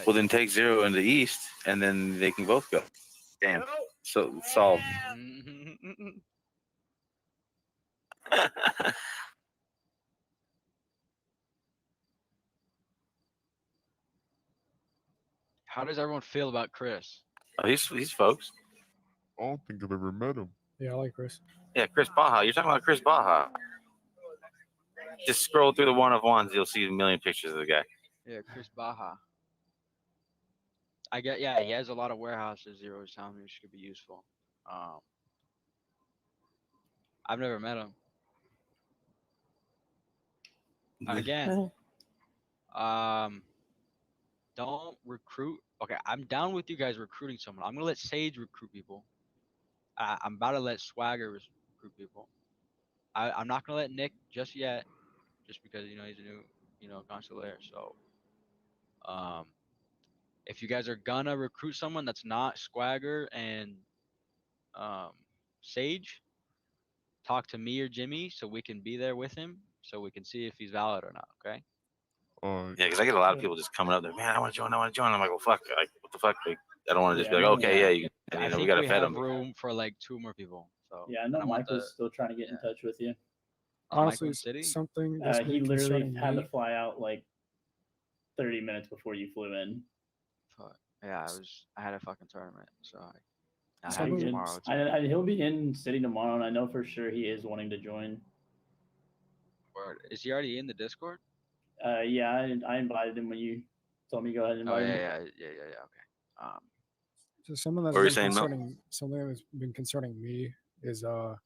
Well, then take 0 in the east, and then they can both go. Damn. So solved. How does everyone feel about Chris? Oh, he's folks. I don't think I've ever met him. Yeah, I like Chris. Yeah, Chris Baja. You're talking about Chris Baja. Just scroll through the one of ones. You'll see a million pictures of the guy. Yeah, Chris Baja. Yeah, he has a lot of warehouses. Zero is telling me which could be useful. I've never met him. Again, don't recruit. Okay, I'm down with you guys recruiting someone. I'm gonna let Sage recruit people. I'm about to let Swagger recruit people. I'm not gonna let Nick just yet, just because he's a new consular. So, if you guys are gonna recruit someone that's not Swagger and Sage, talk to me or Jimmy so we can be there with him, so we can see if he's valid or not. Okay. Yeah, because I get a lot of people just coming up there, man, I want to join. I'm like, well, fuck, like, what the fuck? Like, I don't want to just be like, okay, yeah, you know, we got to fed them. Room for like 2 more people. So yeah, I know Michael's still trying to get in touch with you. Honestly, something he literally had to fly out like 30 minutes before you flew in. Yeah, I had a fucking tournament, so I have him tomorrow. He'll be in city tomorrow, and I know for sure he is wanting to join. Word. Is he already in the Discord? Yeah, I invited him when you told me to go ahead and invite him. Yeah. Okay. So something that's been concerning me is a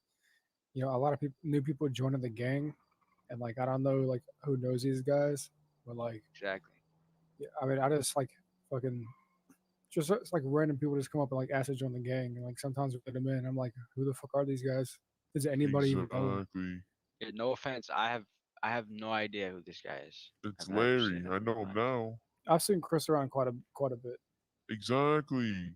lot of new people joining the gang, and like I don't know like who knows these guys, but like exactly. Yeah, I mean I just like fucking just it's like random people just come up and like ask to join the gang, and like sometimes we get them in. I'm like, who the fuck are these guys? Is anybody even know? Yeah, no offense, I have no idea who this guy is. It's Larry. I know him now. I've seen Chris around quite a bit. Exactly.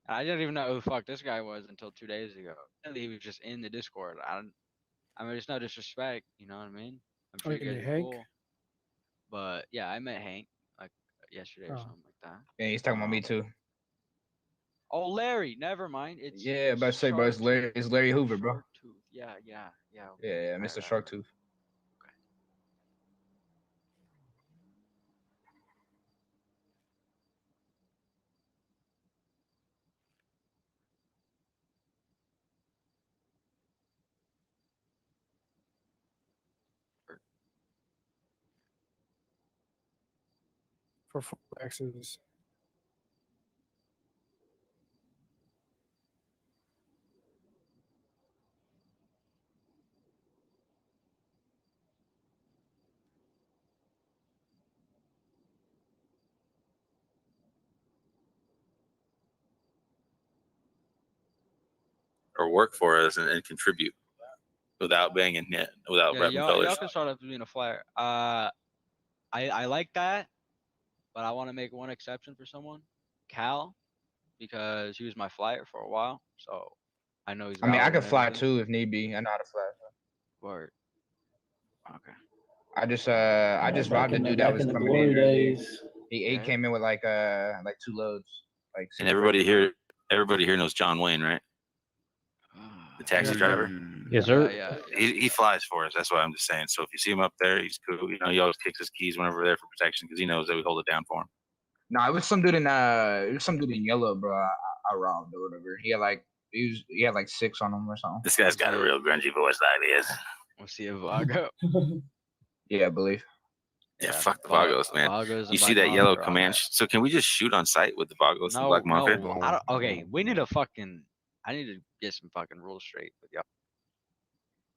I didn't even know who the fuck this guy was until 2 days ago. He was just in the Discord. I mean, it's no disrespect, you know what I mean? I'm sure you guys are cool. But yeah, I met Hank like yesterday or something like that. Yeah, he's talking about me too. Oh, Larry. Never mind. It's about to say, bro, it's Larry Hoover, bro. Yeah. Yeah, Mr. Sharktooth. For full X's. Or work for us and contribute without banging it, without repping colors. Y'all can start up being a flyer. I like that, but I want to make one exception for someone, Cal, because he was my flyer for a while, so I know he's. I mean, I could fly too if need be. I know how to fly. Word. Okay. I just robbed a dude that was coming in. He came in with like 2 loads. Like. And everybody here knows John Wayne, right? The taxi driver. Yes, sir. Yeah. He flies for us. That's what I'm just saying. So if you see him up there, he's cool. You know, he always kicks his keys whenever we're there for protection because he knows that we hold it down for him. No, it was some dude in yellow, bro. I robbed or whatever. He had like 6 on him or something. This guy's got a real grungy voice like this. We'll see a Vago. Yeah, I believe. Yeah, fuck the Vagos, man. You see that yellow Comanche? So can we just shoot on sight with the Vagos and Black Mafia? No, okay, we need I need to get some fucking rules straight with y'all.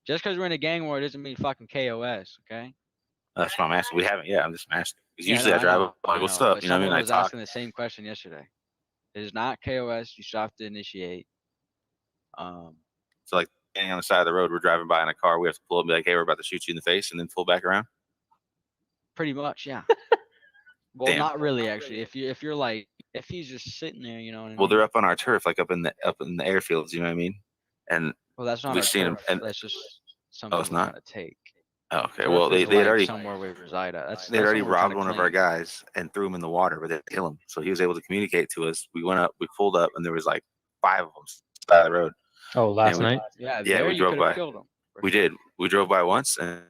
Just because we're in a gang war doesn't mean fucking KOS, okay? That's what I'm asking. We haven't. Yeah, I'm just asking. Because usually I drive up, like, what's up? You know what I mean? I was asking the same question yesterday. It is not KOS. You still have to initiate. So like standing on the side of the road, we're driving by in a car. We have to pull up and be like, hey, we're about to shoot you in the face, and then pull back around. Pretty much, yeah. Well, damn. Not really, actually. If you're like, if he's just sitting there, you know what I mean? Well, they're up on our turf, like up in the airfields, you know what I mean? And well, that's not we've seen them. And that's just something it's not to take. Oh, okay. North Well, they is, they had like, already somewhere we reside at. they had already somewhere we're trying robbed to one of our claim. guys and threw him in the water, but they didn't kill him. So he was able to communicate to us. We went up, we pulled up, and there was like 5 of them side of the road. Oh, last we- night. Yeah, Yeah, there we you drove could have by. killed him. for We sure. did. We drove by once, and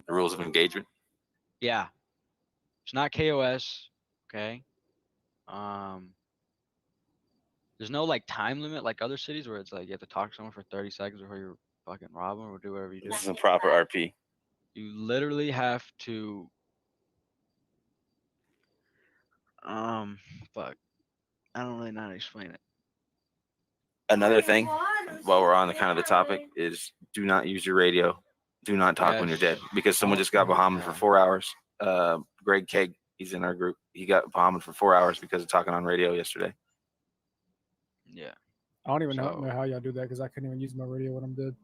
the rules of engagement. Yeah, it's not KOS. Okay. There's no like time limit like other cities where it's like you have to talk to someone for 30 seconds before you fucking rob them or do whatever you do. This is a proper RP. You literally have to. Fuck. I don't really know how to explain it. Another thing, while we're on the kind of the topic, is do not use your radio. Do not talk when you're dead, because someone just got Bahamas for 4 hours. Greg Keg, he's in our group. He got Bahamas for 4 hours because of talking on radio yesterday. Yeah. I don't even So- know how y'all do that because I couldn't even use my radio when I'm dead.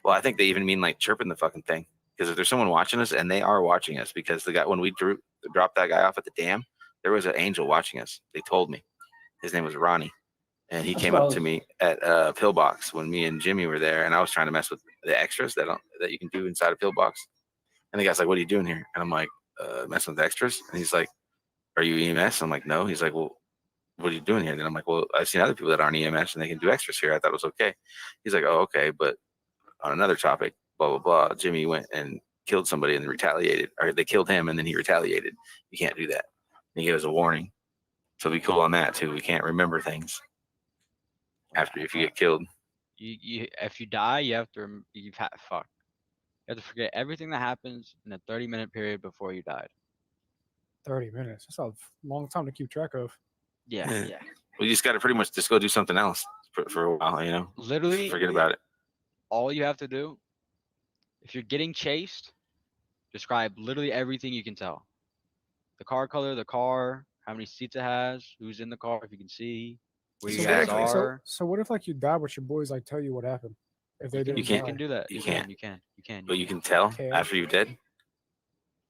Well, I think they even mean like chirping the fucking thing, because if there's someone watching us, and they are watching us, because the guy when we dropped that guy off at the dam, there was an angel watching us. They told me his name was Ronnie, and he came up to me at Pillbox when me and Jimmy were there, and I was trying to mess with the extras that you can do inside a Pillbox. And the guy's like, "What are you doing here?" And I'm like, "Messing with the extras." And he's like, "Are you EMS?" I'm like, "No." He's like, "Well, what are you doing here?" And then I'm like, "Well, I've seen other people that aren't EMS and they can do extras here. I thought it was okay." He's like, "Oh, okay." But on another topic, blah, blah, blah, Jimmy went and killed somebody and retaliated, or they killed him and then he retaliated. You can't do that. And he gave us a warning. So be cool on that too. We can't remember things after if you get killed. You if you die, you have to fuck. You have to forget everything that happens in a 30-minute period before you died. 30 minutes. That's a long time to keep track of. Yeah. Yeah. Well, you just got to pretty much just go do something else for a while, you know? Literally, Forget about it. all you have to do, if you're getting chased, describe literally everything you can tell. The car color, the car, how many seats it has, who's in the car, if you can see, where you guys Exactly. are. So what if like you die, but your boys like tell you what happened? If they didn't, You can't- You can do that. you You can't. can. You can. But you can tell Okay. after you're dead.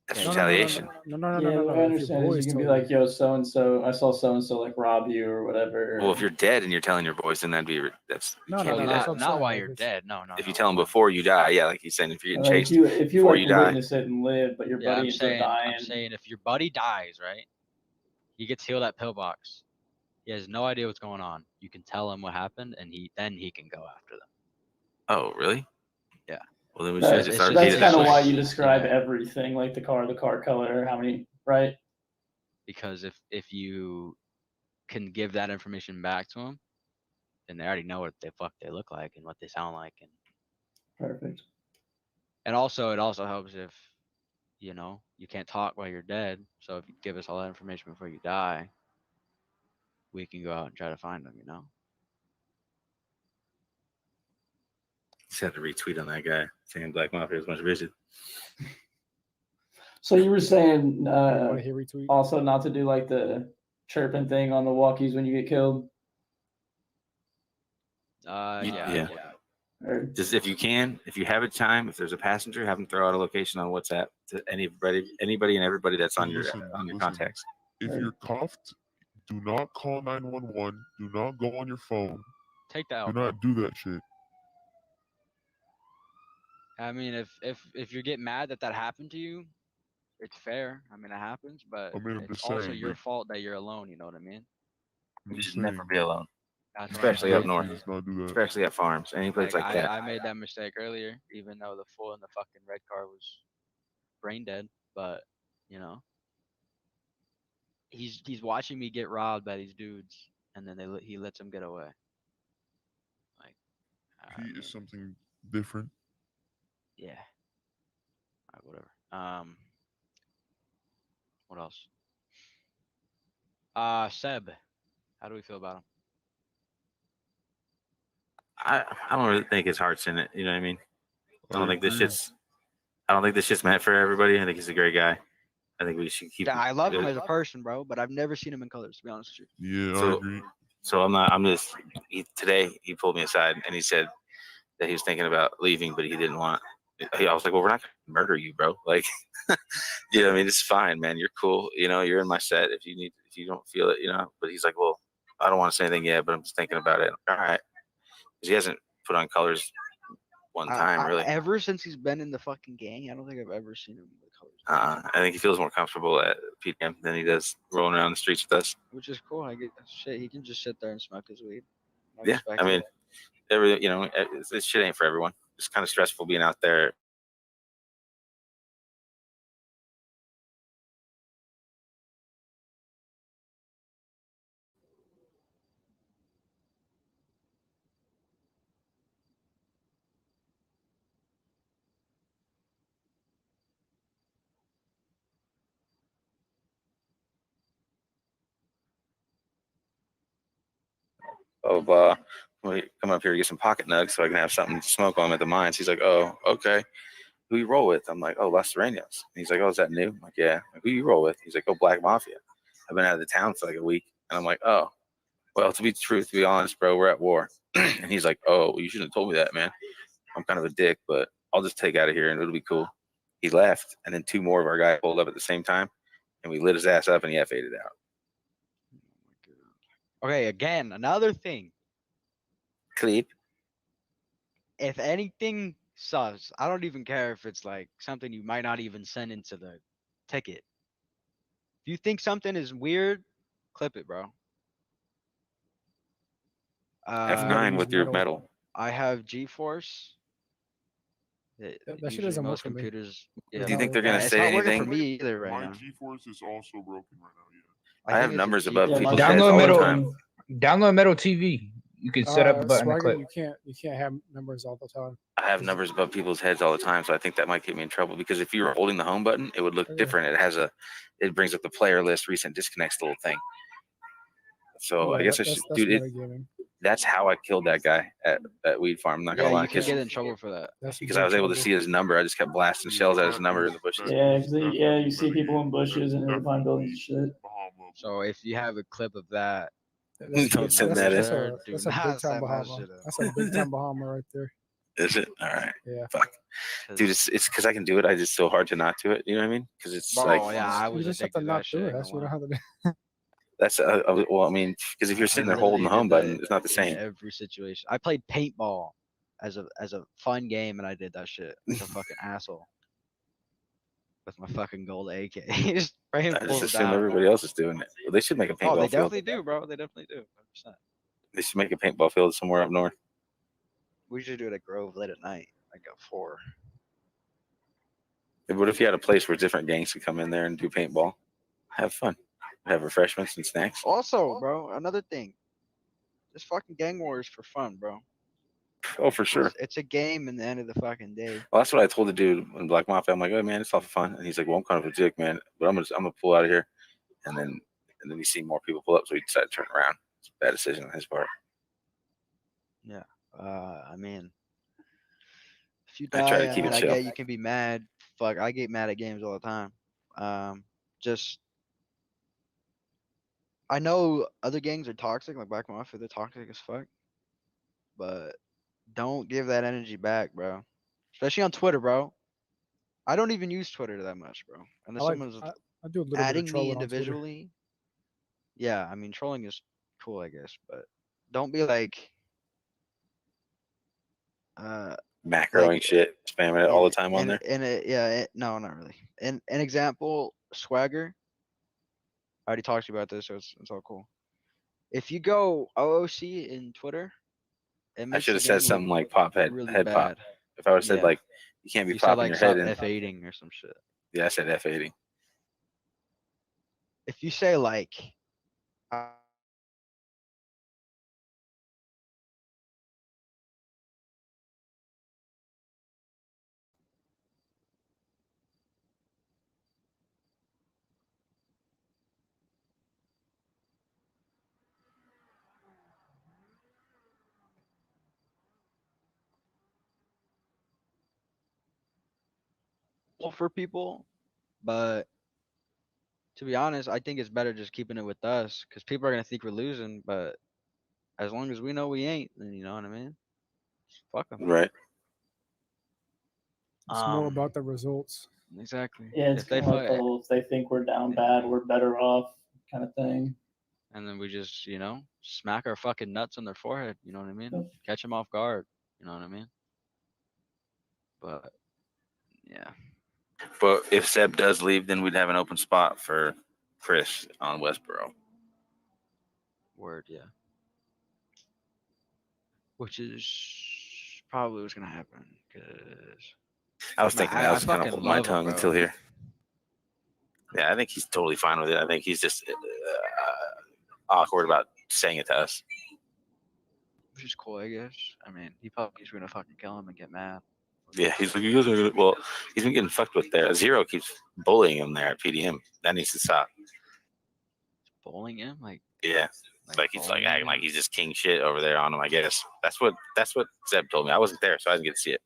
That's No, retaliation. No. Yeah, what I If your understand is boys you can be told like, yo, so and so, I saw so and so like rob you or whatever. Well, if you're dead and you're telling your boys, then that'd be that's you No, can't Well, do that's that. what I'm not saying, while like, you're it's- dead. No. If you tell them before you die, yeah, like he's saying, if you're getting like chased, if you before like you die. witness it and live, but your Yeah, buddy I'm ends up saying, dying. I'm saying if your buddy dies, right? He gets healed at pillbox. He has no idea what's going on. You can tell him what happened, and he can go after them. Oh, really? Yeah. Well, then we should That's, just it's RP that's just- kind of that. why you describe Yeah. everything, like the car color, how many, right? Because if you can give that information back to them, then they already know what the fuck they look like and what they sound like, Perfect. and also it also helps if you can't talk while you're dead. So if you give us all that information before you die, we can go out and try to find them. Just had to retweet on that guy saying Black Mafia has much vision. So you were saying Want to hear retweet? also not to do like the chirping thing on the walkies when you get killed? Yeah. Or Just if you can, if you have a time, if there's a passenger, have them throw out a location on WhatsApp to anybody and everybody that's on your Listen. contacts. If you're cuffed, do not call 911. Do not go on your phone. Take that Do out. not do that shit. I mean, if you get mad that happened to you, it's fair. I mean, it happens, but I mean, I'm it's just also saying, your like- fault that you're alone. You know what I mean? I'm You just should never saying, be alone, That's what especially I'm up saying. north, Just not do that. especially at farms, any place like that. I made that mistake earlier, even though the fool in the fucking red car was brain dead. But he's watching me get robbed by these dudes, and then he lets them get away. Like, I Pete mean, is something different. yeah. Whatever. What else? Seb, how do we feel about him? I don't really think his heart's in it. You know what I mean? I don't think this agree. shit's meant for everybody. I think he's a great guy. I think we should keep. Yeah, I love him as a person, bro, but I've never seen him in colors. To be honest with you. Yeah, I So- agree. So I'm not. I'm just. Today he pulled me aside and he said that he was thinking about leaving, but he didn't want. I was like, well, we're not gonna murder you, bro. Like, you know, what I mean, it's fine, man. You're cool. You know, you're in my set. If you don't feel it, you know. But he's like, well, I don't want to say anything yet, but I'm just thinking about it. All right, because he hasn't put on colors one time really. Ever since he's been in the fucking gang, I don't think I've ever seen him with colors. I think he feels more comfortable at PDM than he does rolling around the streets with us. Which is cool. I get shit. He can just sit there and smoke his weed. Yeah, I mean, this shit ain't for everyone. It's kind of stressful being out there. Of come up here to get some pocket nugs so I can have something to smoke on at the mines. He's like, oh, okay. Who you roll with? I'm like, oh, Los Serenos. And he's like, oh, is that new? I'm like, yeah. I'm like, who you roll with? He's like, oh, Black Mafia. I've been out of the town for like a week. And I'm like, oh, well, to be honest, bro, we're at war. And he's like, oh, well, you shouldn't have told me that, man. I'm kind of a dick, but I'll just take out of here and it'll be cool. He left, and then two more of our guys pulled up at the same time, and we lit his ass up, and he F8'd out. Okay, again, another thing. Clip. If anything sus, I don't even care if it's like something you might not even send into the ticket. If you think something is weird, clip it, bro. F9 with your metal. I have GeForce. That shit Usually doesn't work most for me. computers. Do you think they're gonna it's say not working anything? for me either right My now. GeForce is also broken right now. Yeah. I think have it's a numbers G- above Yeah, people's my heads Download all the metal. time. Download Metal TV. You can set up a button and Swagger, clip. you can't have numbers all the time. I have numbers above people's heads all the time, so I think that might get me in trouble because if you were holding the home button, it would look Yeah. different. It brings up the player list, recent disconnects, little thing. So I Yeah, guess I that's should, dude. metagaming. That's how I killed that guy at Weed Farm. I'm not gonna Yeah, lie, you can because get in trouble for that. That's I was able to see his number. I just kept blasting shells at his number in the bushes. Yeah, you see people in bushes and in behind buildings and shit. So if you have a clip of that, Don't send that in. That's Do a not big time send that Bahama. shit in. That's a big time Bahama right there. Is it? All right. Yeah. Fuck. Dude, it's because I can do it. I just so hard to not do it. You know what I mean? Because it's Bro, like yeah, I You was just have addicted to to not that shit. do it. ain't That's gonna what you lie. don't have to do. that's well, I mean, because if you're sitting there holding the literally home did button, that it's not the in same. every situation. I played paintball as a fun game, and I did that shit like a fucking asshole with my fucking gold AK. Just spraying I just fools assume down. everybody else is doing it. Well, they should make a paintball Oh, they field. definitely do, bro. They definitely do. 100%. They should make a paintball field somewhere up north. We should do it at Grove late at night, like at 4. What if you had a place where different gangs could come in there and do paintball? Have fun. Have refreshments and snacks. Also, bro, another thing. Just fucking gang wars for fun, bro. Oh, for sure. It's a game in the end of the fucking day. Well, that's what I told the dude in Black Mafia. I'm like, oh man, it's all for fun. And he's like, well, I'm kind of a dick, man, but I'm gonna pull out of here. And then we see more people pull up, so he decided to turn around. It's a bad decision on his part. Yeah. I mean, if you I die, try to keep it I chill. get you can be mad. Fuck, I get mad at games all the time. Just I know other gangs are toxic, like Black Mafia, they're toxic as fuck. But don't give that energy back, bro. Especially on Twitter, bro. I don't even use Twitter that much, bro. Unless someone's I do a little bit adding of me trolling on Twitter. individually. Yeah, I mean trolling is cool, I guess, but don't be like Macroing shit, spamming it all the time on there. No, not really. An example, Swagger. I already talked to you about this, so it's all cool. If you go OOC in Twitter, it I makes should the have said game something look like pop head, really head bad. pop. If I would have said Yeah. like, you can't be You said popping like your stop head in. F8ing or some shit. Yeah, I said F80. If you say like for people, but To be honest, I think it's better just keeping it with us because people are gonna think we're losing. But as long as we know we ain't, then you know what I mean. Fuck them. Right. It's more about the results. Exactly. Yeah, it's If they kind of like the fuck, whole if they think we're down bad, we're better off kind of thing. and then we just smack our fucking nuts on their forehead. You know what I mean? Yep. Catch them off guard. You know what I mean? But yeah, But if Seb does leave, then we'd have an open spot for Chris on Westboro. word, yeah. Which is probably what's gonna happen because I was thinking that. I was kind of fucking holding my love him, tongue bro. until here. Yeah, I think he's totally fine with it. I think he's just awkward about saying it to us. Which is cool, I guess. I mean, he's gonna fucking kill him and get mad. Yeah, he's like, you guys are gonna, well, he's been getting fucked with there. Zero keeps bullying him there at PDM. That needs to stop. Bowling him, like Yeah, like he's like bowling acting him? like he's just king shit over there on him. I guess that's what Zeb told me. I wasn't there, so I didn't get to see it.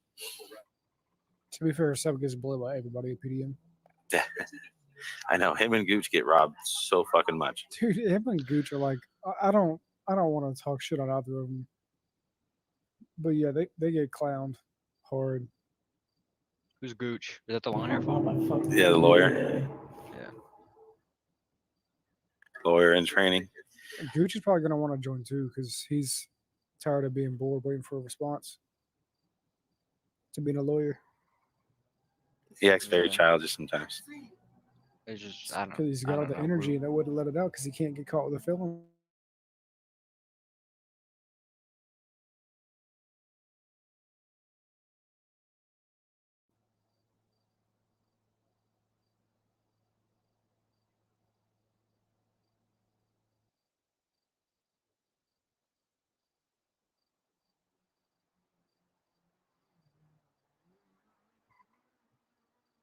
To be fair, Seb gets bullied by everybody at PDM. I know him and Gooch get robbed so fucking much. Dude, him and Gooch are like, I don't want to talk shit on either of them. But yeah, they get clowned hard. Who's Gooch? Is that the long hair Oh, phone? my fucking Yeah, the lawyer. Yeah. Lawyer in training. And Gooch is probably gonna want to join too because he's tired of being bored waiting for a response to being a lawyer. He acts very Yeah. childish sometimes. It's just I don't. Because he's got I all don't the know. energy and they wouldn't let it out because he can't get caught with a felon.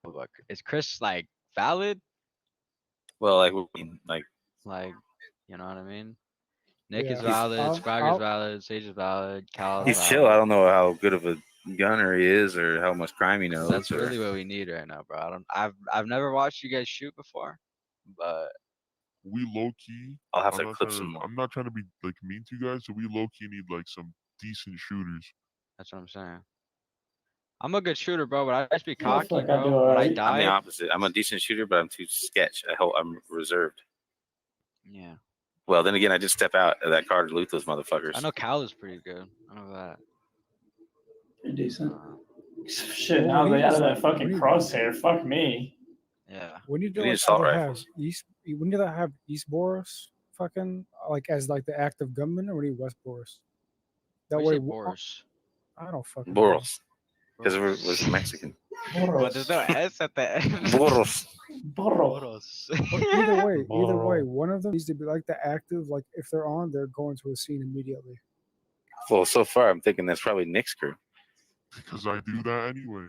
Look, is Chris like valid? Well, like we mean, like Like, you know what I mean? Nick is Yeah. valid, I'll- Swagger's I'll- valid, Sage is valid, Cal is he's valid. chill. I don't know how good of a gunner he is or how much crime he knows. That's or- really what we need right now, bro. I've never watched you guys shoot before, but We low key. I'll have I'm to not clip trying some to, more. I'm not trying to be like mean to you guys, so we low key need like some decent shooters. that's what I'm saying. I'm a good shooter, bro, but I just be Yeah, cocky, fuck, I do bro. When I alright. I'm the die, opposite. I'm a decent shooter, but I'm too sketch. I'm reserved. yeah. Well, then again, I just step out of that car to loot those motherfuckers. I know Cal is pretty good. I know that. Pretty decent. Uh, Shit, Well, now we they need out of to- that fucking we need- crosshair. Fuck me. yeah. We need to We need like assault either rifles. have we need to have East Boris fucking like as like the active gunman, or we need West Boris. That Why you way, say Boris? I don't fucking know. Boros, because we're Mexican. But there's no S at the end. Boros. Burro. Boros. But either way, Borrow. one of them needs to be like the active. Like if they're on, they're going to a scene immediately. Well, so far I'm thinking that's probably Nick's crew Because I do that anyway.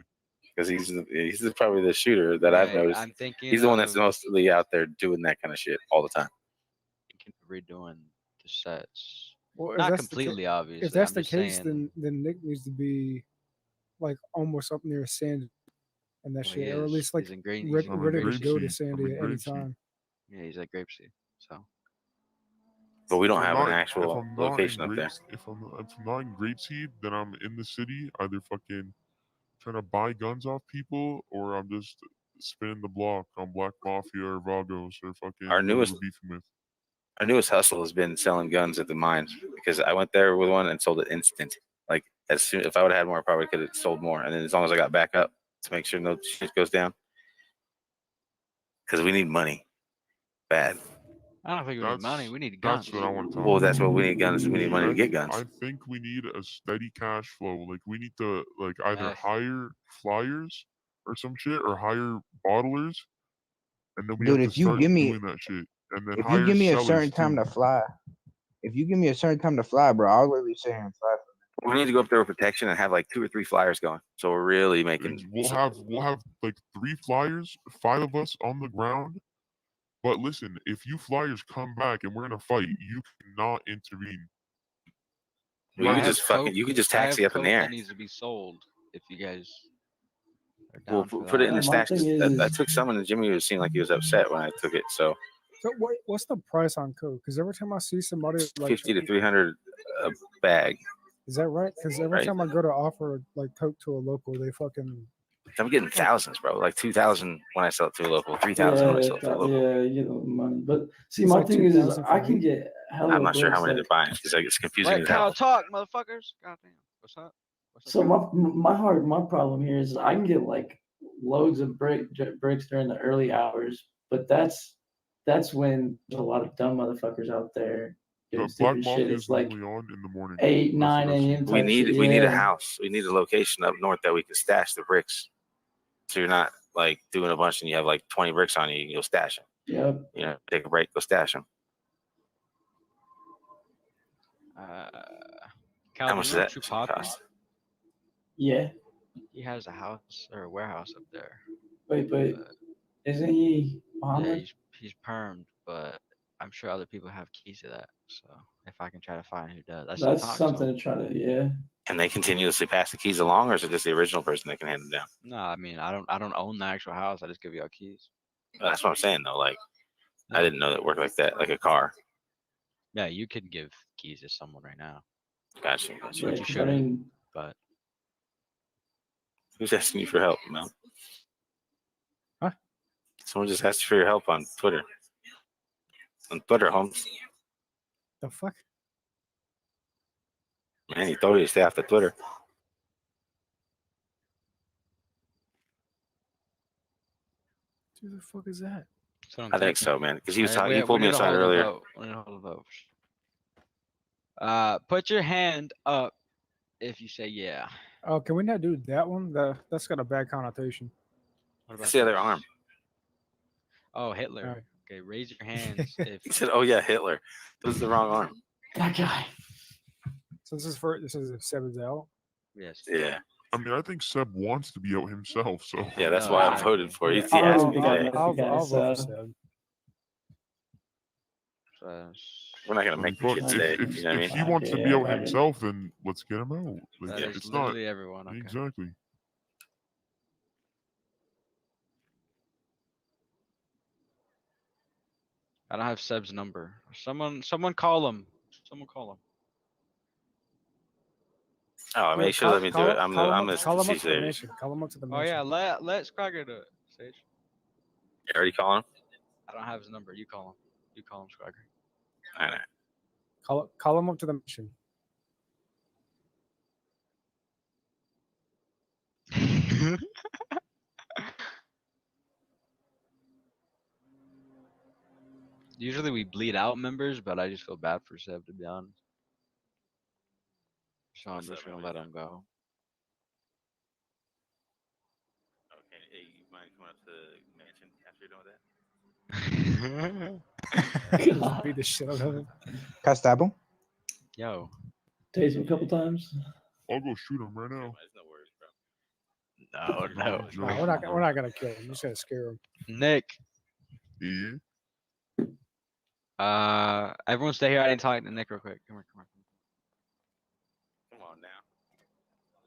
because probably the shooter that I've Right, noticed. I'm thinking He's the one that's of mostly out there doing that kind of shit all the time. redoing the sets. Well, Not completely, obviously. If that's I'm the just case, saying, then Nick needs to be like almost up near Sandy and that well, he shit, or at is. least like He's in Grape. ready, I'm in ready to Grape go to Seed. I'm Sandy in at any Grape Seed. time. Yeah, he's at Grapeseed. So But we don't If I'm have an not- actual if I'm not in location up there. If I'm not in Grapeseed, then I'm in the city, either fucking trying to buy guns off people, or I'm just spinning the block on Black Mafia or Vagos or fucking Our whoever newest- we're beefing with. Our newest hustle has been selling guns at the mines because I went there with one and sold it instant. Like as soon if I would have had more, I probably could have sold more. And then as long as I got back up to make sure no shit goes down, because we need money, bad. I don't think we need That's- money. We need guns. That's what I want to talk Well, about. that's what we need guns. We need money to get guns. I think we need a steady cash flow. Like we need to like either Yes. hire flyers or some shit, or hire bottlers, and then we Dude, have if to you start give me- doing that shit. And then If hire you give me a sellers, certain time too. to fly, bro, I'll literally sit here and fly. We need to go up there with protection and have like 2 or 3 flyers going. So we're really making. We'll have like 3 flyers, 5 of us on the ground. But listen, if you flyers come back and we're in a fight, you cannot intervene. We I could have just fucking. coke- You could just I have taxi up in the coke air. That needs to be sold. If you guys They're We'll down for put it in that. the My stash. thing I is- took some, and Jimmy was seemed like he was upset when I took it. So So what's the price on Coke? Because every time I see somebody like 50 to 300 a bag. is that right? Because every Right. time I go to offer like Coke to a local, they fucking I'm getting thousands, bro. Like 2,000 when I sell it to a local, 3,000 when I sell it to a local. Yeah, you know, money. But see, It's my like thing is 2,000 I for can me. get hella I'm not sure how bricks, many like- they're buying because it's confusing Let as Kyle hell. talk, motherfuckers. Goddamn. What's up? What's up? So Kyle? my problem here is I can get like loads of bricks during the early hours, but that's when there's a lot of dumb motherfuckers out there doing The Black stupid Mafia shit. is It's like normally on in the morning. 8, That's 9 what I've seen. a.m. We type need shit, we need a yeah. house. We need a location up north that we can stash the bricks. So you're not like doing a bunch and you have like 20 bricks on you. You can go stash them. Yep. You know, take a break, go stash them. Cal, How do much you does know that Chupapi? cost? Yeah. He has a house or a warehouse up there. But isn't he Yeah, Muhammad? he's permed, but I'm sure other people have keys to that. So if I can try to find who does, I should That's talk to something him. to try to, yeah. Can they continuously pass the keys along, or is it just the original person that can hand them down? No, I mean I don't own the actual house. I just give you all keys. That's what I'm saying though. Like I Yeah. didn't know that it worked like that, like a car. Yeah, you could give keys to someone right now, Gotcha. Yeah, But you 'cause I shouldn't. mean, but Who's asking you for help, Mel? Huh? Someone just asked you for your help on Twitter. On Twitter, Holmes. the fuck. Man, he told you to stay off the Twitter. Who the fuck is that? that's what I'm I think thinking. so, man. Because he was Hey, talking. He pulled me need to aside hold a earlier. vote. We need to hold a vote. Put your hand up if you say yeah. Oh, can we not do that one? That's got a bad connotation. What That's the other arm. Oh, Hitler. Alright. Okay, raise your hands if He said, "Oh yeah, Hitler." This is the wrong arm. that guy. So this is if Seven's out. yes. Yeah, I mean, I think Seb wants to be out himself, so yeah. That's No, why I exactly. voted for you. Yeah, He asked me think I today. like I'll the guy, vote for so- Seb. We're not gonna make the fuck, kid if, today. if, You know what I if mean? he wants to be Yeah, out right. himself, then let's get him out. Like, That Yeah. is it's not literally everyone. Okay. exactly. I don't have Seb's number. Someone call him. Someone call him. Oh, I mean, he should let me do it. I'm the call him up to the CC. mission. Call him up to the Oh mission. yeah, let Scragger do it. Sage. You already calling him? I don't have his number. You call him. You call him, Scragger. All right. Call him up to the mission. Usually we bleed out members, but I just feel bad for Seb, to be honest. So I'm What's just up, gonna man? let him go. Okay. Hey, you mind coming up to the mansion after you're done with that? God. Beat the shit out of him. Can I stab him? Yo, Tased him a couple times. I'll go shoot him right now. There's no worries, bro. no. Joe, We're not gonna kill him. We're just gonna scare him. Nick. Yeah. Everyone stay here. I need to talk to Nick real quick. Come here. Come on now.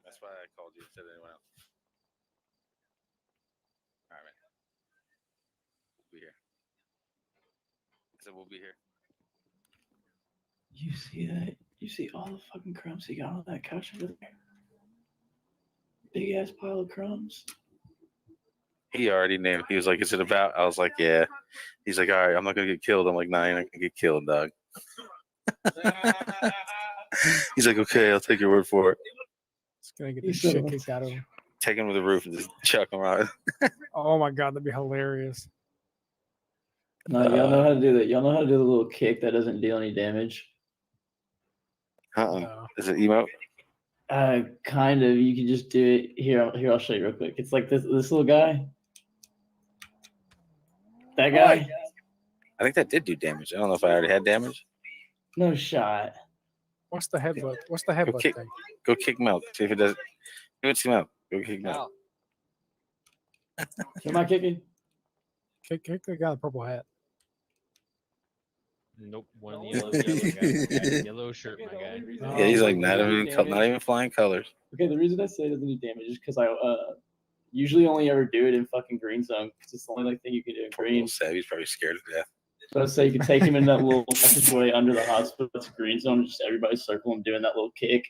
That's why I called you instead of anyone else. All right, man. We'll be here. I said we'll be here. You see that? You see all the fucking crumbs he got on that couch over there? Big ass pile of crumbs. He already knew. He was like, "Is it about?" I was like, "Yeah." He's like, "All right, I'm not gonna get killed." I'm like, "Nah, you're not gonna get killed, dog." He's like, "Okay, I'll take your word for it." Just gonna get He the shit said- kicked out of him. Take him to the roof and just chuck him out. Oh my god, that'd be hilarious. No, y'all know how to do that. Y'all know how to do the little kick that doesn't deal any damage. No. Is it emote? Kind of. You can just do it here. Here, I'll show you real quick. It's like this little guy. That guy. I think that did do damage. I don't know if I already had damage. No shot. What's the headbutt? What's the headbutt kick- thing? Go kick him out. See if it does. Give it to him out. Go kick him out. Am I kicking? Kick the guy in the purple hat. Nope. One of the yellow guy. Yellow shirt, my guy. Yeah, he's like not even flying colors. Okay, the reason I say it doesn't do damage is because usually only ever do it in fucking green zone because it's the only thing you can do in Poor green. little Seb, he's probably scared to death. So I say you can take him in that little passageway under the hospital. It's a green zone. And just everybody circle him doing that little kick.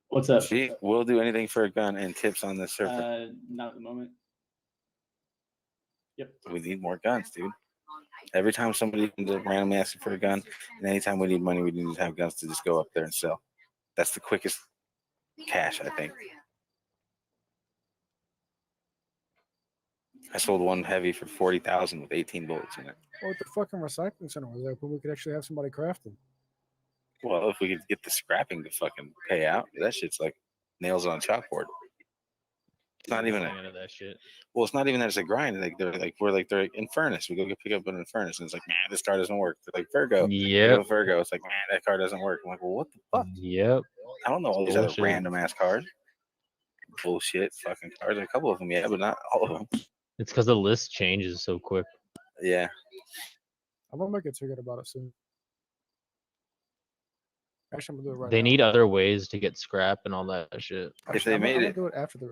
What's up? She will do anything for a gun and tips on the surfer. Not at the moment. Yep. We need more guns, dude. Every time somebody ends up randomly asking for a gun, and anytime we need money, we need to have guns to just go up there and sell. That's the quickest cash, I think. I sold one heavy for 40,000 with 18 bullets in it. What the fucking recycling center was there? But we could actually have somebody crafting. Well, if we could get the scrapping to fucking pay out, that shit's like nails on a chalkboard. It's not even that shit. Well, it's not even that it's a grind. They're in furnace. We go pick up an furnace, and it's like, man, this car doesn't work. They're like Virgo. Yep. Virgo. It's like, man, that car doesn't work. I'm like, well, what the fuck? Yep. I don't know all these other Bullshit. random ass cars. Bullshit fucking cars. A couple of them, yeah, but not all of them. It's because the list changes so quick. Yeah. I'm gonna make a ticket about it soon. Actually, I'm gonna do it right They now. need other ways to get scrap and all that shit. If they made I'm it gonna do it after the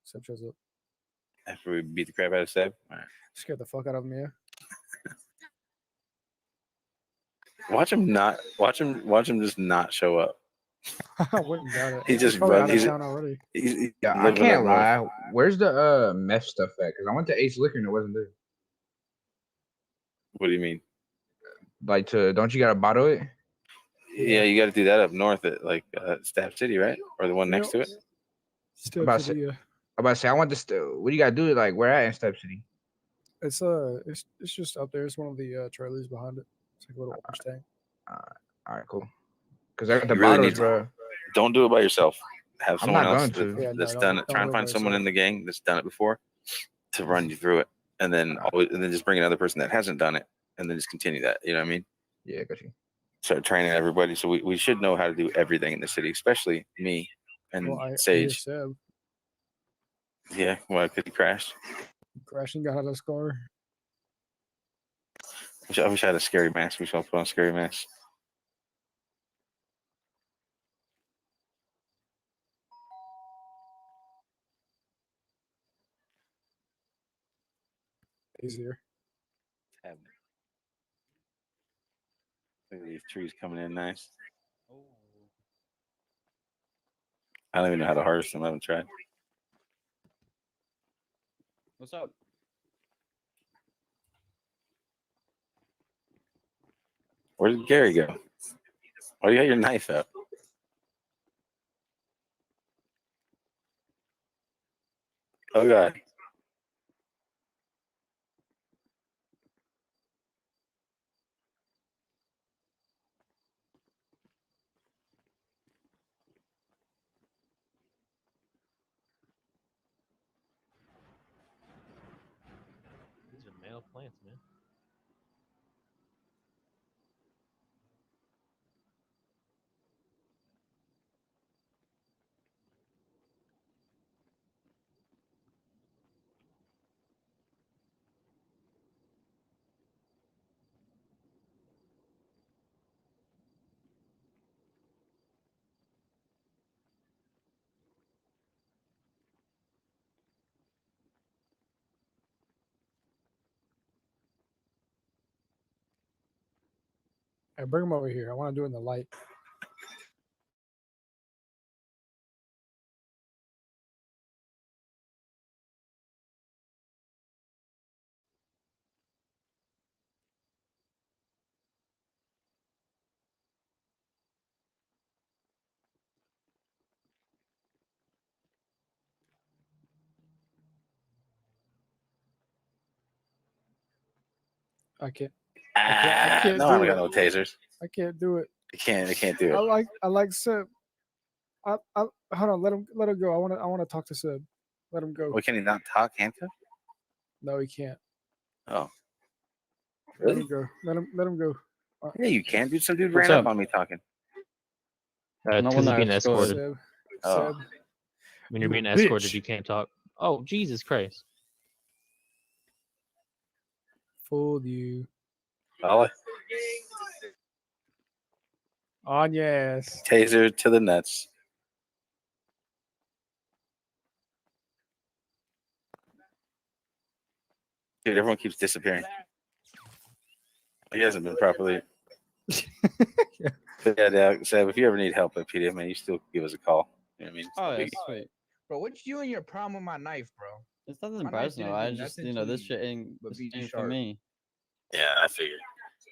Seb shows up. after we beat the crap out of Seb. All right. Scared the fuck out of him, yeah. Watch him just not show up. I wouldn't doubt it. He just probably run- out of he's- town already. He's Yeah, I living can't up north. lie. Where's the meth stuff at? Because I went to Ace Liquor and it wasn't there. What do you mean? Like, don't you gotta bottle it? Yeah, you got to do that up north at like Staff City, right? Or the one next to it. Still About to the, I'm about to say I want this. What do you gotta do? Like, where at in Step City? it's just up there. It's one of the trailers behind it. It's like a little orange tank. All right, cool. Because I got the You really bottles, need to- bro. Don't do it by yourself. Have I'm someone not else going to. Yeah, that's no, done don't- it. Try and don't find worry someone about in the gang that's done it before to run you through it, and then just bring another person that hasn't done it, and then just continue that. You know what I mean? Yeah, got you. Start training everybody, so we should know how to do everything in the city, especially me and Well, I hear Sage. Seb Yeah, well, because he crashed. crashing, got out of his car. I wish I had a scary mask. We should put on scary masks. Easier. Look at these trees coming in nice. I don't even know how to harvest them. I haven't tried. What's up? Where did Gary go? Oh, you got your knife out. Oh God. These are male plants, man. Hey, bring him over here. I want to do it in the light. I can't. can't No, I do don't got it. no tasers. I can't do it. I can't do I it. like Seb. I hold on. Let him go. I want to talk to Seb. Let him go. Well, can he not talk handcuff? No, he can't. Oh, Let really? him go. Let him go. Yeah, you can, dude. Some dude What's ran up? up on me talking. Because one he's that being I scored. escorted. Seb. Oh. Seb. When you're You being a escorted, bitch. you can't talk. Oh, Jesus Christ. Fooled you. Oh, On your ass. taser to the nuts. Dude, everyone keeps disappearing. He hasn't been properly. But yeah, Seb, if you ever need help at PDF, man, you still give us a call. You know what I mean? It's no Oh, yeah, biggie. sweet. Bro, what's you and your problem with my knife, bro? It's nothing My knife personal. didn't I do just, nothing you know, to this me shit ain't, but this be ain't for sharp. me. Yeah, I figured.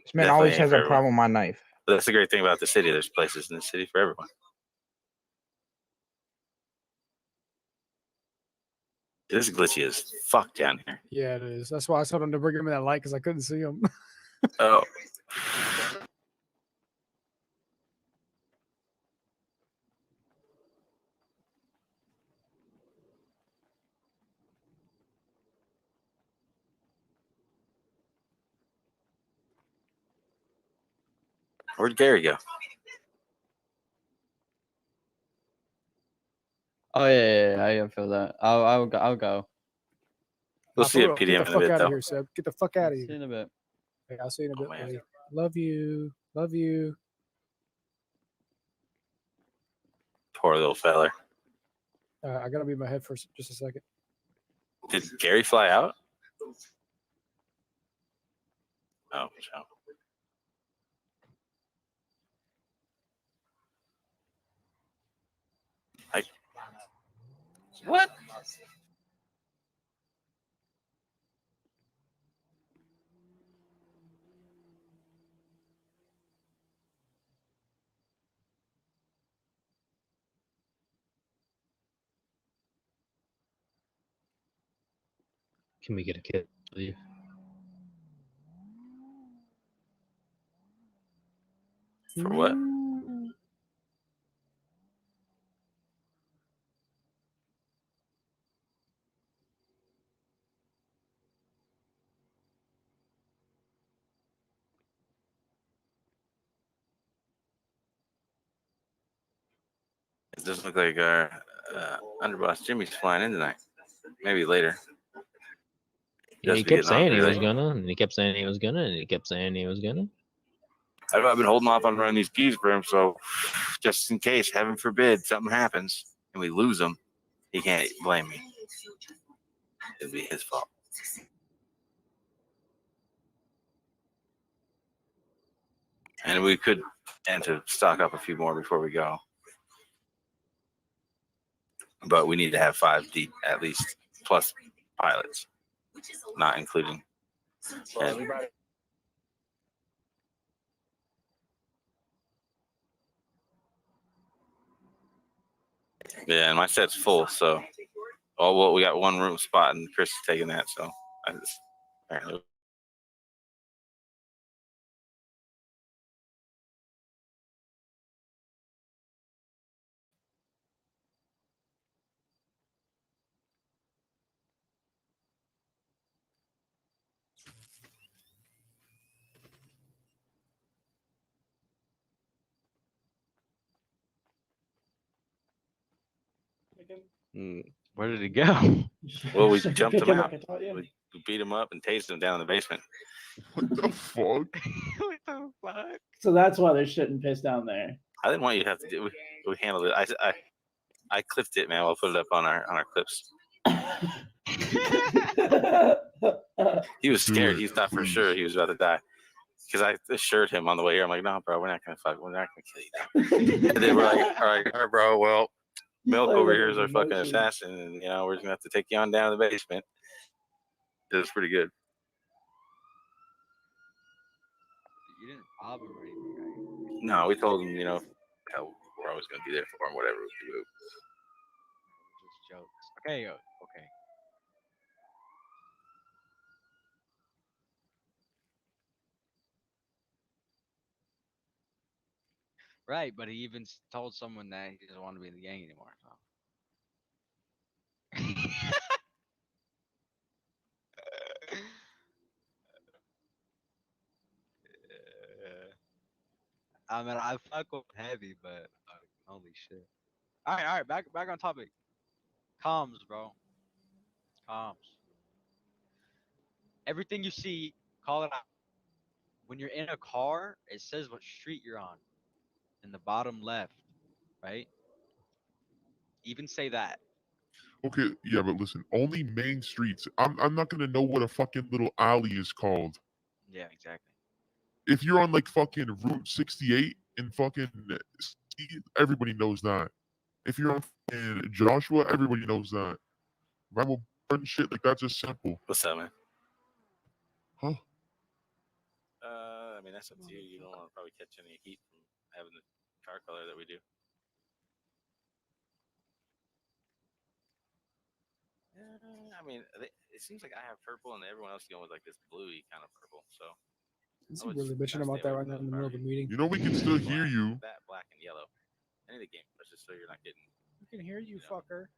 This man Definitely always ain't has for a everyone. problem with my knife. But that's the great thing about the city. There's places in the city for everyone. It is glitchy as fuck down here. Yeah, it is. That's why I told him to bring him in that light because I couldn't see him. Oh. Where'd Gary go? Oh yeah, I feel that. I'll go. I'll go. We'll Nah, see for at real, get PDM the in a fuck bit, out of though. here, Seb. Get the fuck out of See you here. in a bit. Hey, I'll see you in a Oh, bit, man. buddy. Love you. Love you. Poor little feller. I gotta be in my head for just a second. Did Gary fly out? Oh, so. What? Can we get a kid? Please? For what? It doesn't look like our underboss Jimmy's flying in tonight. Maybe later. Yeah, he Just be kept getting off saying he was early. gonna, and he kept saying he was gonna, and he kept saying he was gonna. I've been holding off on running these keys for him, so just in case, heaven forbid, something happens and we lose him, he can't blame me. It'd be his fault. And we could tend to stock up a few more before we go. But we need to have 5 deep at least, plus pilots, not including. And yeah, and my set's full, so well, we got one room spot, and Chris is taking that, so I just apparently. Where did it go? Well, we jumped him Kick out. like I taught you. We beat him up and tased him down in the basement. What the fuck? What the fuck? So that's why they're shitting piss down there. I didn't want you to have to do. We handled it. I clipped it, man. We'll put it up on our clips. He was scared. He thought for sure he was about to die. Because I assured him on the way here, I'm like, no, bro, we're not gonna kill you. And they were like, all right, bro. Well, Milk over here is our fucking assassin, and we're just gonna have to take you on down to the basement. It was pretty good. You didn't rob him or anything, right? No, we told him, hell, we're always gonna be there for him, whatever we do. Just jokes. Okay, okay. Right, but he even told someone that he doesn't want to be in the gang anymore. So. I mean, I fuck with heavy, but holy shit. All right, back on topic. Comms, bro. Comms. Everything you see, call it out. When you're in a car, it says what street you're on in the bottom left, right? Even say that. Okay, yeah, but listen, only main streets. I'm not gonna know what a fucking little alley is called. Yeah, exactly. If you're on like fucking Route 68 in fucking everybody knows that. If you're on fucking Joshua, everybody knows that. Rival and shit like that's just simple. What's up, man? Huh? I mean, that's up to you. You don't want to probably catch any heat from having the car color that we do. I mean, it seems like I have purple and everyone else is going with like this bluey kind of purple. So Is I he would really bitching try to about stay that away right from now in those the middle of the probably. meeting? You know we can still hear you. That black and yellow. Any of the game, but just so you're not getting. We can hear you, fucker.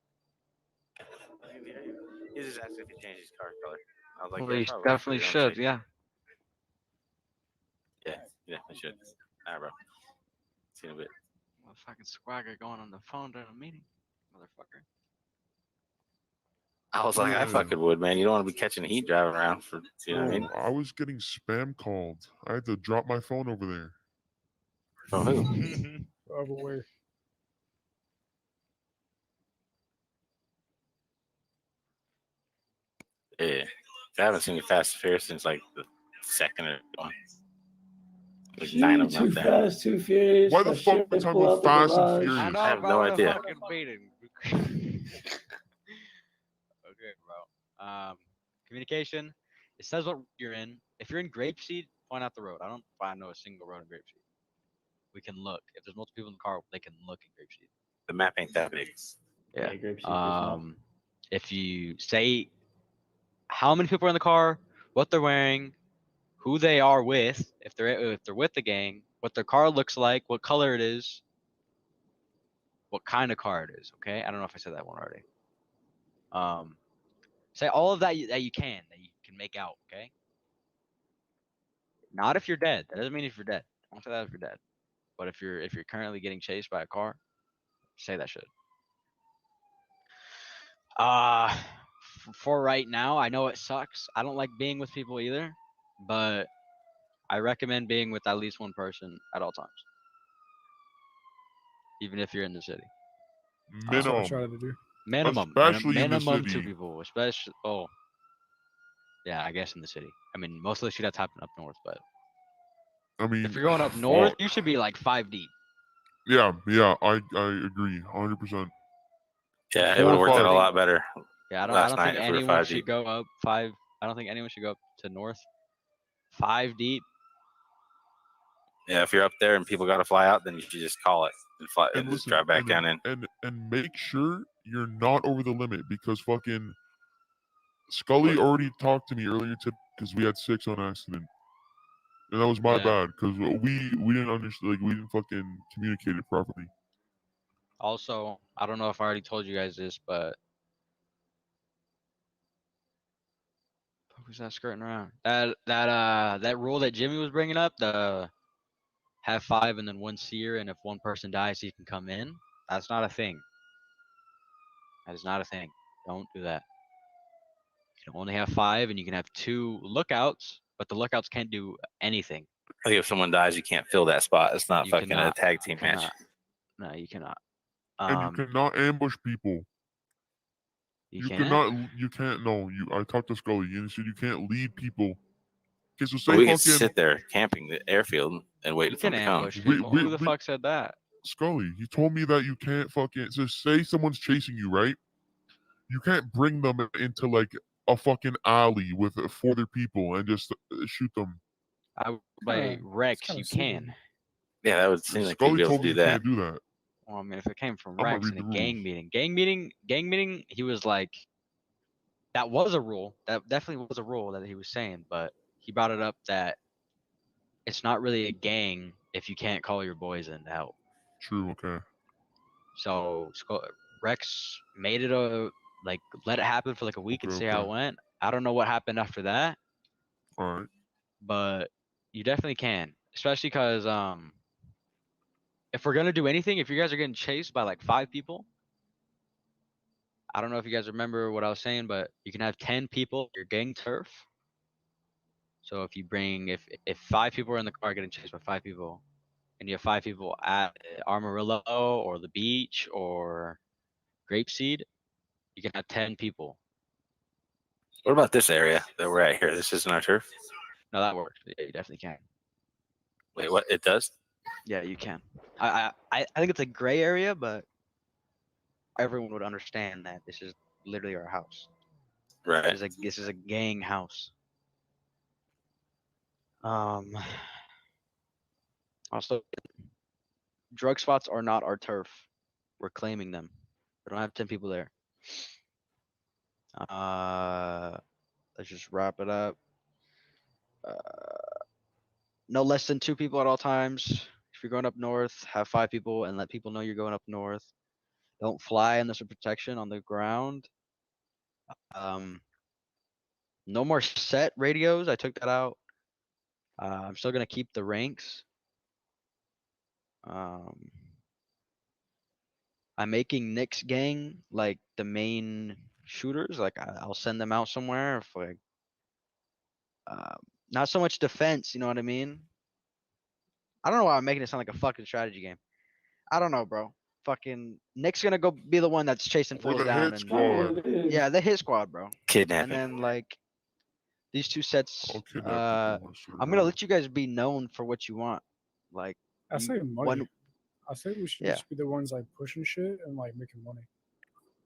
He just asked if he changed his car color. I was like, Well, yeah, you probably. definitely You don't should. change it. Yeah. Yeah, I should. All right, bro. See you in a bit. Well, fucking swagger going on the phone during a meeting, motherfucker. I was like, I Yeah. fucking would, man. You don't want to be catching heat driving around for, you know what I mean? Bro, I was getting spam called. I had to drop my phone over there. From who? Over where? Yeah. I haven't seen you Fast and Furious since like the second or one. Like 9 of them Too out there. fast, too furious. Why the that fuck shit are we talking pull about out the Fast and garage. Furious? I know, I have bro. no what a idea. fucking meeting. Okay, bro. Communication. It says what you're in. If you're in Grapeseed, point out the road. I don't know a single road in Grapeseed. We can look. If there's multiple people in the car, they can look in Grapeseed. The map ain't that big. Yeah. Grapeseed is not. If you say how many people are in the car, what they're wearing, who they are with, if they're with the gang, what their car looks like, what color it is, what kind of car it is. Okay, I don't know if I said that one already. Say all of that that you can make out. Okay. Not if you're dead. That doesn't mean if you're dead. I won't say that if you're dead. But if you're currently getting chased by a car, say that shit. For right now, I know it sucks. I don't like being with people either, but I recommend being with at least one person at all times, even if you're in the city. That's what I Minimum. try to do. Minimum, Especially in the minimum two city. people, especially. Oh, yeah, I guess in the city. I mean, most of the shit that's happening up north, but I mean, if you're going up north, fuck. you should be like 5 deep. Yeah, I agree, 100%. Yeah, it 4 would or have worked out 5. a lot better. Yeah, I last don't night think if we were anyone 5 should deep. go up 5. I don't think anyone should go up to north 5 deep. Yeah, if you're up there and people got to fly out, then you should just call it and fly and just listen, drive back down in. And make sure you're not over the limit because fucking Scully already talked to me earlier today because we had 6 on accident. And that was my Yeah. bad because we didn't understand, like we didn't fucking communicate it properly. Also, I don't know if I already told you guys this, but who's that skirting around? That rule that Jimmy was bringing up, the have 5 and then 1 seer, and if one person dies, he can come in. That's not a thing. That is not a thing. Don't do that. You can only have 5, and you can have 2 lookouts, but the lookouts can't do anything. Like if someone dies, you can't fill that spot. It's not You fucking cannot. a tag team You match. cannot. No, you cannot. And you cannot ambush people. You cannot. You can't. No. I talked to Scully. You said you can't lead people. Okay, so say But we can fucking sit there camping the airfield and wait You for them can to come. ambush people. Who the we- fuck said that? Scully, he told me that you can't fucking. So say someone's chasing you, right? You can't bring them into like a fucking alley with 4 other people and just shoot them. By Rex, kinda you stupid. can. Yeah, that would seem like you'd Scully be able told to me do you that. can't do that. Well, I mean, if it came from I'm gonna Rex read in a the gang meeting, he was like, that was a rule. That definitely was a rule that he was saying, but he brought it up that it's not really a gang if you can't call your boys in to help. True. Okay. So Rex made it let it happen for like a week and Okay, see how it okay. went. I don't know what happened after that, All right. but you definitely can, especially because if we're gonna do anything, if you guys are getting chased by like 5 people, I don't know if you guys remember what I was saying, but you can have 10 people your gang turf. So if you bring if 5 people are in the car getting chased by 5 people, and you have 5 people at Armorillo or the beach or Grapeseed, You can have 10 people. What about this area that we're at here? This isn't our turf. No, that works. Yeah, you definitely can. Wait, what? It does? Yeah, you can. I think it's a gray area, but everyone would understand that this is literally our house. Right. This is a gang house. Also, drug spots are not our turf. We're claiming them. We don't have 10 people there. Let's just wrap it up. No less than 2 people at all times. If you're going up north, have 5 people and let people know you're going up north. Don't fly unless there's protection on the ground. No more set radios. I took that out. I'm still gonna keep the ranks. I'm making Nick's gang like the main shooters. Like I'll send them out somewhere if like not so much defense, you know what I mean? I don't know why I'm making it sound like a fucking strategy game. I don't know, bro. Fucking Nick's gonna go be the one that's chasing We're fools the down hit and squad. yeah, the hit squad, bro. And Kidnapping. then like these 2 sets, I'll kidnap people, I'm gonna let you guys be known for what you want. Like I say money. one, I say we should Yeah. just be the ones like pushing shit and like making money.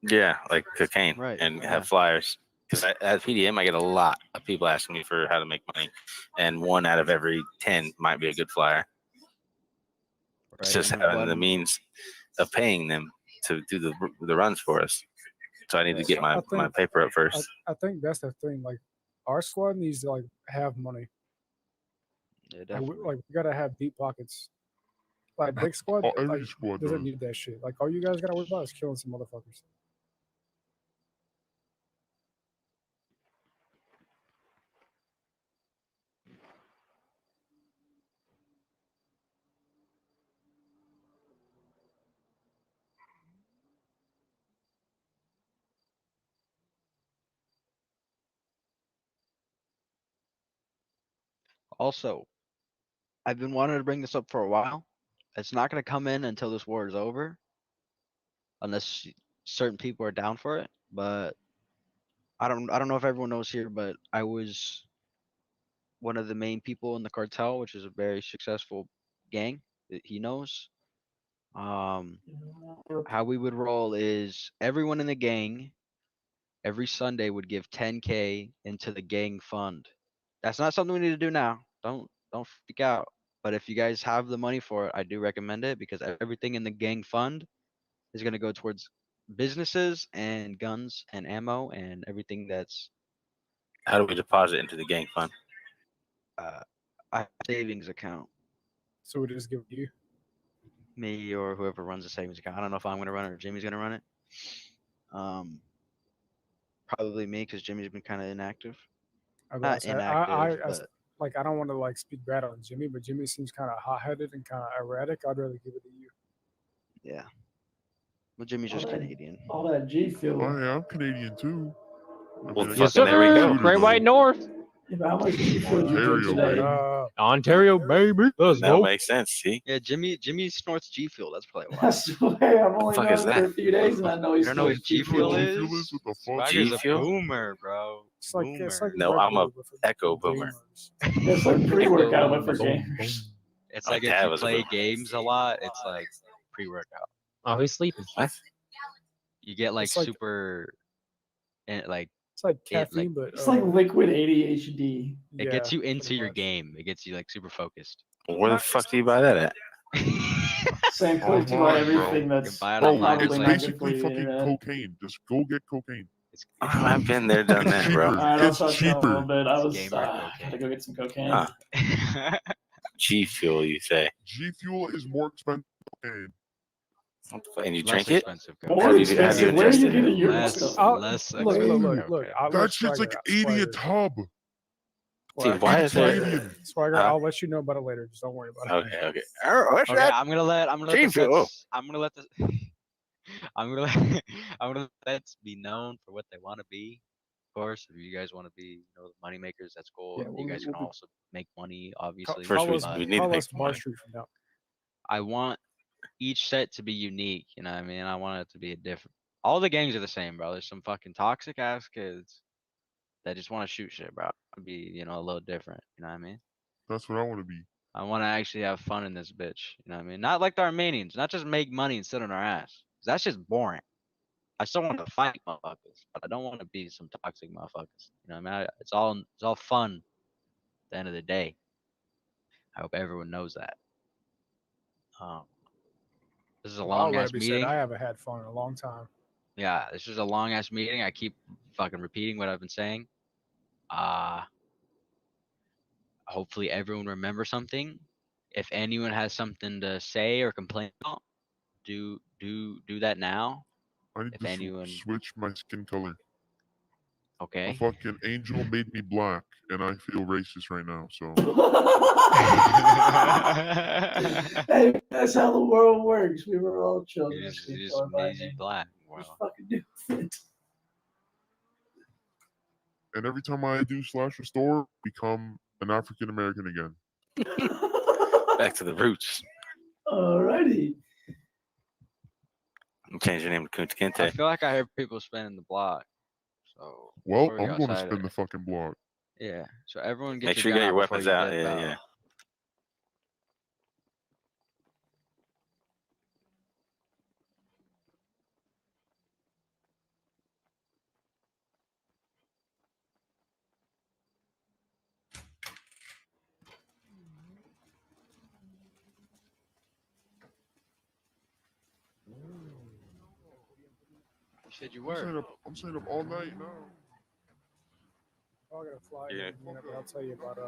Yeah, like cocaine. Right, And yeah. have flyers. Because at PDM, I get a lot of people asking me for how to make money. And 1 out of every 10 might be a good flyer. It's right, just and then having the one- means of paying them to do the runs for us. So I need to get my paper up first. I think that's the thing. Like, our squad needs to like have money. Yeah, Like, definitely. we gotta have deep pockets. Like big squad, Oh, every like, squad doesn't does. need that shit. Like all you guys gotta worry about is killing some motherfuckers. Also, I've been wanting to bring this up for a while. It's not gonna come in until this war is over, unless certain people are down for it. But I don't know if everyone knows here, but I was one of the main people in the cartel, which is a very successful gang that he knows. How we would roll is everyone in the gang every Sunday would give 10K into the gang fund. That's not something we need to do now. Don't freak out. But if you guys have the money for it, I do recommend it because everything in the gang fund is going to go towards businesses and guns and ammo and everything that's How do we deposit into the gang fund? a savings account. So we just give it to you. Me or whoever runs the savings account. I don't know if I'm going to run it or Jimmy's going to run it. Probably me because Jimmy's been kind of inactive. I Not say, inactive, I but like I don't want to like speak bad on Jimmy, but Jimmy seems kind of hot headed and kind of erratic. I'd rather give it to you. yeah. Well, Jimmy's just Canadian. All that G fuel. Oh yeah, I'm Canadian too. I Well, mean, I yes, got there we the go. shooter, Great though. White North, Yeah, but how much G fuel did you Ontario, drink today? baby. Ontario, baby. Let's That go. makes sense. See? Yeah, Jimmy snorts G Fuel. That's probably I why. swear, I've only fuck known is him for that? a few days and I know he's You don't know what G Fuel G is? Fuel is? What the fuck? Swagger's G a Fuel? boomer, bro. It's like No, Red I'm a Bull, but for echo boomer. gamers. It's like pre-workout, but for Boom, boom. gamers. It's My like if dad you was a play boomer. games a lot, it's like pre-workout. Oh, he's sleeping. What? You get like It's like- super, and like It's like It, like- caffeine, but It's like liquid ADHD. it gets yeah, you into pretty your much. game. It gets you like super focused. Where the fuck do you buy that at? Same place you buy Online, everything You that's can buy it Bro, online. probably it's not good for basically you. fucking Internet. cocaine. Just go get cocaine. I've been there, done It's that, cheaper. bro. Alright, I'll It's talk to you in a cheaper. little bit. I It's was gamer gotta cocaine. go get some cocaine. Ah. G Fuel, you say? G Fuel is more expensive than cocaine. What the fuck? And you Less drink it? expensive. More Have you expensive. Where are ingested you it? getting your Less, stuff? less Look, expensive. look. Okay. I'll let That shit's like Swagger- 80 a tub. See, why is there? Canadian. Swagger, Huh? I'll let you know about it later. Just don't worry about it. Okay. Oh, what's Okay, that? I'm gonna let the G Fuel. sets, I'm gonna let the I'm gonna let the sets be known for what they want to be. Of course, if you guys want to be, money makers, that's cool. Yeah, You guys can we'll be- also make money, obviously. First, Call us, we need to call make us some Bar money. Street from now. I want each set to be unique. You know what I mean? I want it to be a different. All the gangs are the same, bro. There's some fucking toxic ass kids that just want to shoot shit, bro. Be, you know, a little different. You know what I mean? That's what I want to be. I want to actually have fun in this bitch. You know what I mean? Not like the Armenians, not just make money and sit on our ass. 'Cause that's just boring. I still want to fight motherfuckers, but I don't want to be some toxic motherfuckers. You know what I mean? It's all fun at the end of the day. I hope everyone knows that. This is a I'll long let ass it be said, meeting. I haven't had fun in a long time. Yeah, this is a long ass meeting. I keep fucking repeating what I've been saying. Hopefully everyone remembers something. If anyone has something to say or complain about, do that now. I need If to anyone, switch my skin color. A okay. fucking angel made me black, and I feel racist right now. So Hey, that's how the world works. We were all children. You just Skin made color by you name. black. Just Wow. fucking do it. and every time I do slash restore, become an African American again. Back to the roots. Alrighty. Change your name to Kunta I Kinte. feel like I hear people spinning the block. So Well, before we go I'm going to outside spin it- the fucking block. Yeah. So everyone get Make your sure you gun get your out before weapons you out. dip Yeah, out. yeah. You said you I'm were. staying up all night now. Oh, I gotta fly Yeah. in a minute, but I'll tell you about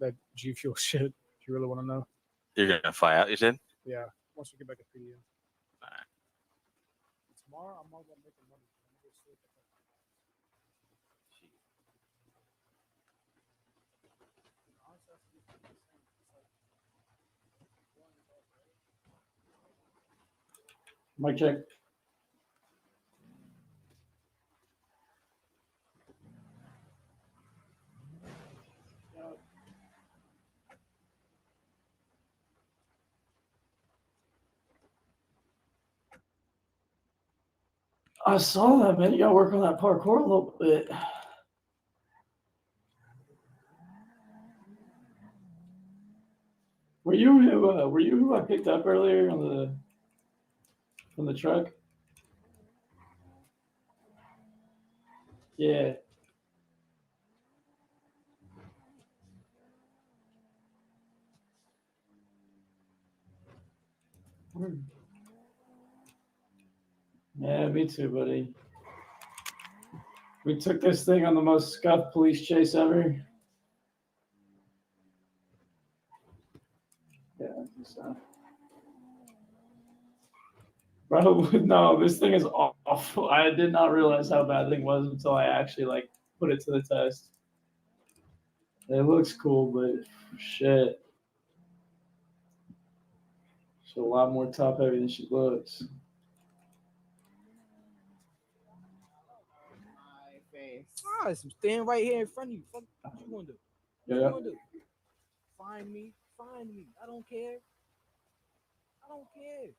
that G Fuel shit. If you really want to know. You're gonna fly out. You said. Yeah, once we get back to PDM. Alright. Tomorrow I'm all about making money. I'm gonna go sleep at that. Honestly, that's the same. It's like Mic check. I saw that, man. You gotta work on that parkour a little bit. Were you who I picked up earlier on from the truck? Yeah. Yeah, me too, buddy. We took this thing on the most scuffed police chase ever. Yeah, so. Bro, no, this thing is awful. I did not realize how bad the thing was until I actually put it to the test. It looks cool, but shit. She's a lot more top heavy than she looks. I'm standing right here in front of you. Fuck, what you gonna do? What you Yeah. gonna do? Find me. Find me. I don't care. I don't care.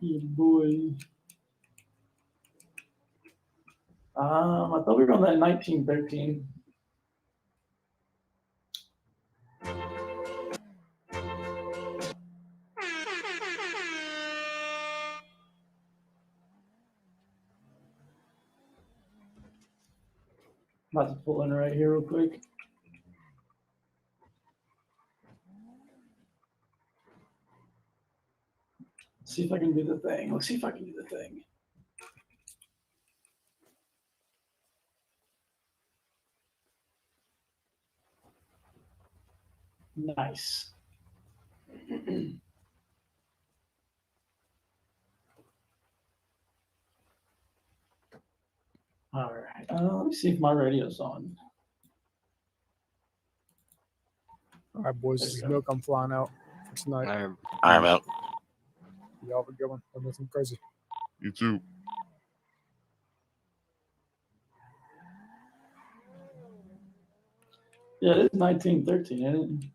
Yeah, boy. I thought we were on that 1913. About to pull in right here real quick. See if I can do the thing. Let's see if I can do the thing. Nice. All right. Let me see if my radio's on. All right, boys. This is Milk. I'm flying out for tonight. I'm out. Y'all have a good one. I'm nothing crazy. You too. Yeah, it's 1913, isn't it?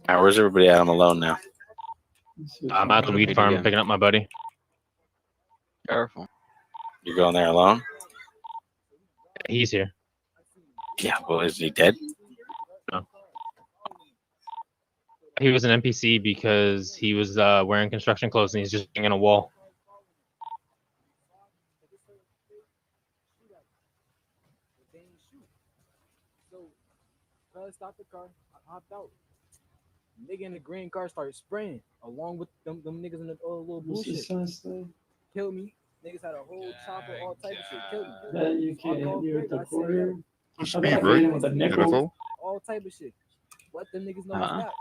All right, where's everybody at? I'm alone now. I'm at the weed farm picking up my buddy. Careful. You're going there alone? He's here. Yeah. Well, is he dead? No. He was an NPC because he was wearing construction clothes and he's just hanging a wall. So, I stopped the car. I hopped out. Nigga in the green car started spraying along with them niggas in the little What's bullshit. this say? Killed me. Niggas had a whole chopper, all type of shit. Killed me. That you can't hit me with the quarter. Don't I gotta speed, hit right? him with a nickel. NFL? All type of shit. Let them niggas know Uh-huh. it's not.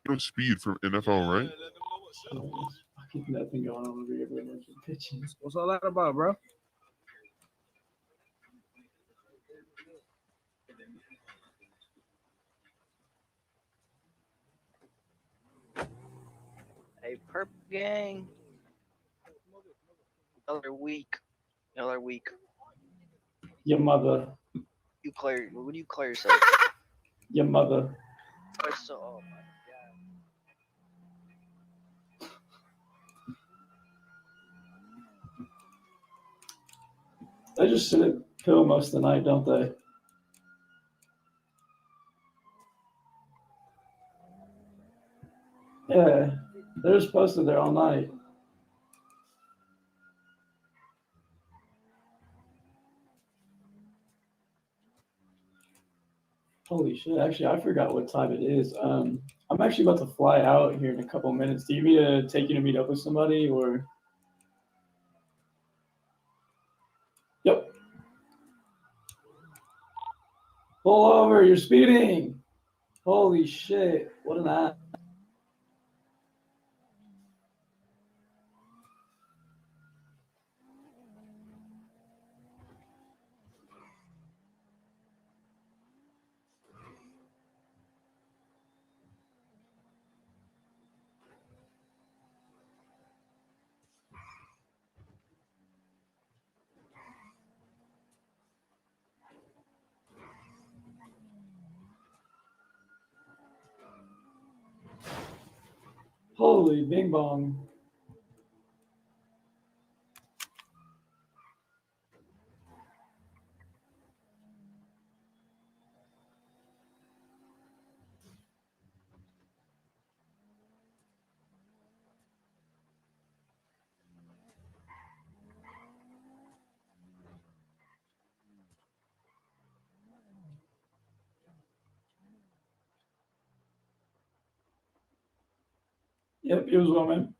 You don't speed for NFL, right? Oh, there's fucking nothing going on over here. But there's a pitching. What's all that about, bro? Hey, Perp Gang. Y'all are weak. Y'all are weak. Your mother. You clear. When you clear yourself. Your mother. Oh my They just sit at pill most of the night, don't they? Yeah, they're just posted there all night. Holy shit! Actually, I forgot what time it is. I'm actually about to fly out here in a couple minutes. Do you need to take you to meet up with somebody or? Yep. Pull over! You're speeding! Holy shit! What an ass. Holy bing bong. Yep, it was well, man.